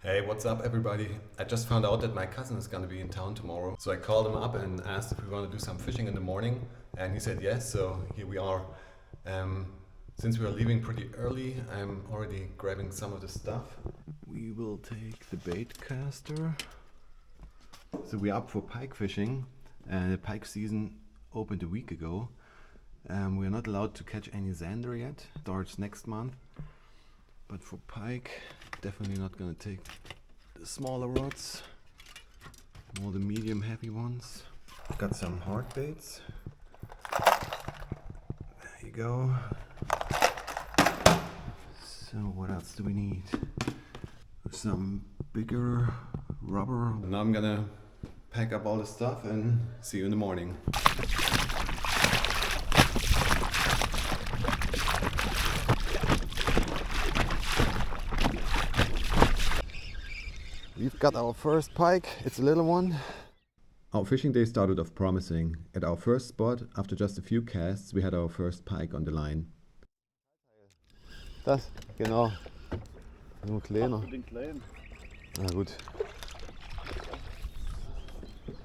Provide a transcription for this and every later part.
Hey, what's up everybody? I just found out that my cousin is gonna be in town tomorrow. So I called him up and asked if we want to do some fishing in the morning. And he said yes, so here we are. Since we are leaving pretty early, I'm already grabbing some of the stuff. We will take the bait caster. So we're up for pike fishing. The pike season opened a week ago. We're not allowed to catch any zander yet. Starts next month. But for pike, definitely not gonna take the smaller rods, more the medium heavy ones. Got some hard baits. There you go. So what else do we need? Some bigger rubber. Now I'm gonna pack up all the stuff and see you in the morning. We've got our first pike, it's a little one. Our fishing day started off promising. At our first spot, after just a few casts, we had our first pike on the line. Das, genau. Nur kleiner. Für den kleinen. Na gut.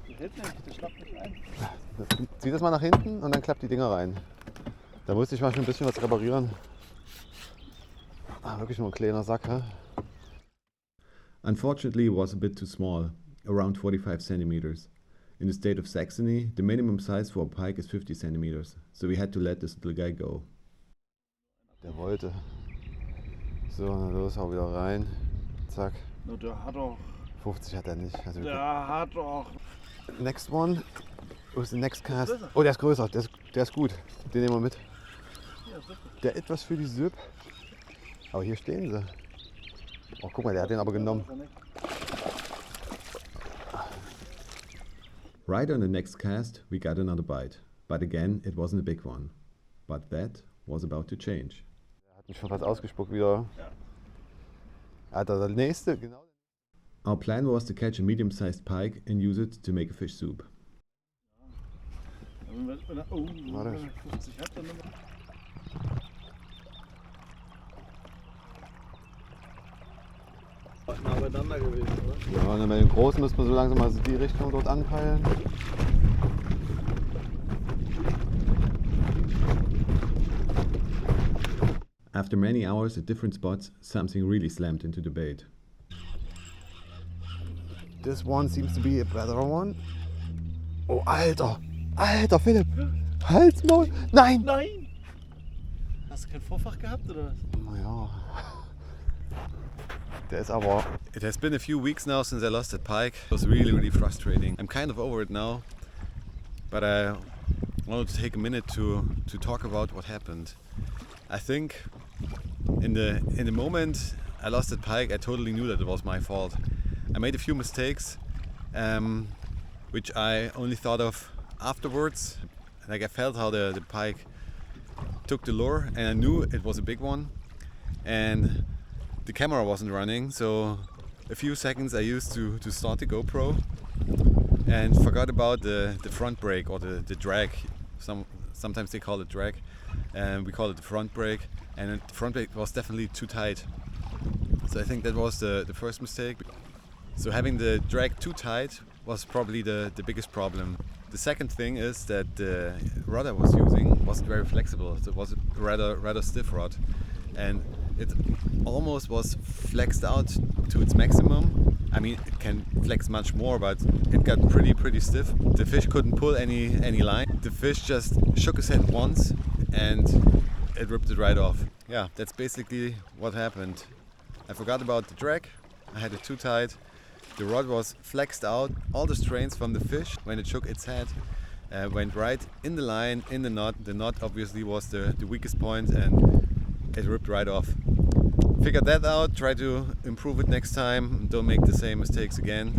Der hält nicht, der schlappt nicht ein. Zieh das mal nach hinten und dann klappt die Dinger rein. Da musste ich mal schon ein bisschen was reparieren. Wirklich nur ein kleiner Sack, hä? Unfortunately, it was a bit too small, around 45 centimeters. In the state of Saxony, the minimum size for a pike is 50 centimeters, so we had to let this little guy go. Der wollte. So, na los, hau wieder rein. Zack. No, der hat doch. 50 hat er nicht. Also Der hat doch. next one. Wo ist der next cast? Oh, der ist größer. Der ist gut. Den nehmen wir mit. Der etwas für die Süpp. Aber hier stehen sie. Oh, guck mal, der hat den aber genommen. Right on the next cast, we got another bite. But again, it wasn't a big one. But that was about to change. Der hat mich schon fast ausgespuckt wieder. Ja. Alter, der nächste, genau. Our plan was to catch a medium-sized pike and use it to make a fish soup. Wenn er 50 hat, dann nimmer. Beieinander gewesen, oder? Ja, und dann bei den Großen müssen wir so langsam mal so die Richtung dort anpeilen. After many hours at different spots, something really slammed into the bait. This one seems to be a better one. Oh, Alter! Alter, Philipp! Halsmaul! Nein! Nein! Hast du kein Vorfach gehabt, oder was? Naja. Der ist aber... It has been a few weeks now since I lost that pike. It was really frustrating. I'm kind of over it now, but I wanted to take a minute to talk about what happened. I think in the moment I lost that pike, I totally knew that it was my fault. I made a few mistakes, which I only thought of afterwards. Like I felt how the pike took the lure, and I knew it was a big one. And the camera wasn't running, so a few seconds I used to start the GoPro and forgot about the front brake or the drag. Sometimes they call it drag, and we call it the front brake. And the front brake was definitely too tight. So I think that was the first mistake. So having the drag too tight was probably the biggest problem. The second thing is that the rod I was using wasn't very flexible. So it was a rather stiff rod, and it almost was flexed out to its maximum. I mean, it can flex much more, but it got pretty stiff. The fish couldn't pull any line. The fish just shook his head once and it ripped it right off. Yeah, that's basically what happened. I forgot about the drag. I had it too tight. The rod was flexed out. All the strains from the fish, when it shook its head, went right in the line, in the knot. The knot obviously was the weakest point, and it ripped right off. Figured that out, try to improve it next time, don't make the same mistakes again.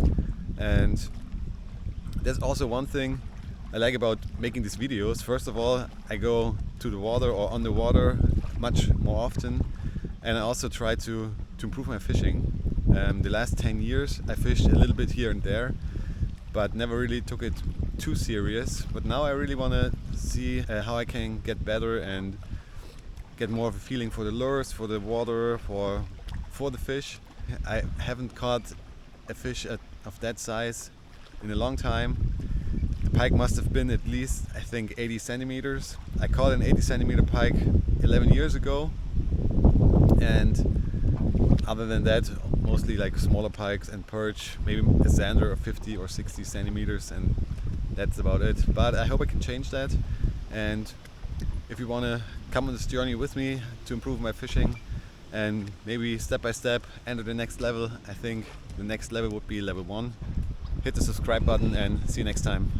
And there's also one thing I like about making these videos. First of all, I go to the water or on the water much more often, and I also try to improve my fishing. The last 10 years I fished a little bit here and there, but never really took it too serious. But now I really want to see how I can get better and get more of a feeling for the lures, for the water, for the fish. I haven't caught a fish of that size in a long time. The pike must have been at least, I think, 80 centimeters. I caught an 80 centimeter pike 11 years ago, and other than that, mostly like smaller pikes and perch, maybe a zander of 50 or 60 centimeters, and that's about it. But I hope I can change that, and if you want to come on this journey with me to improve my fishing and maybe step by step enter the next level, I think the next level would be level 1. Hit the subscribe button and see you next time.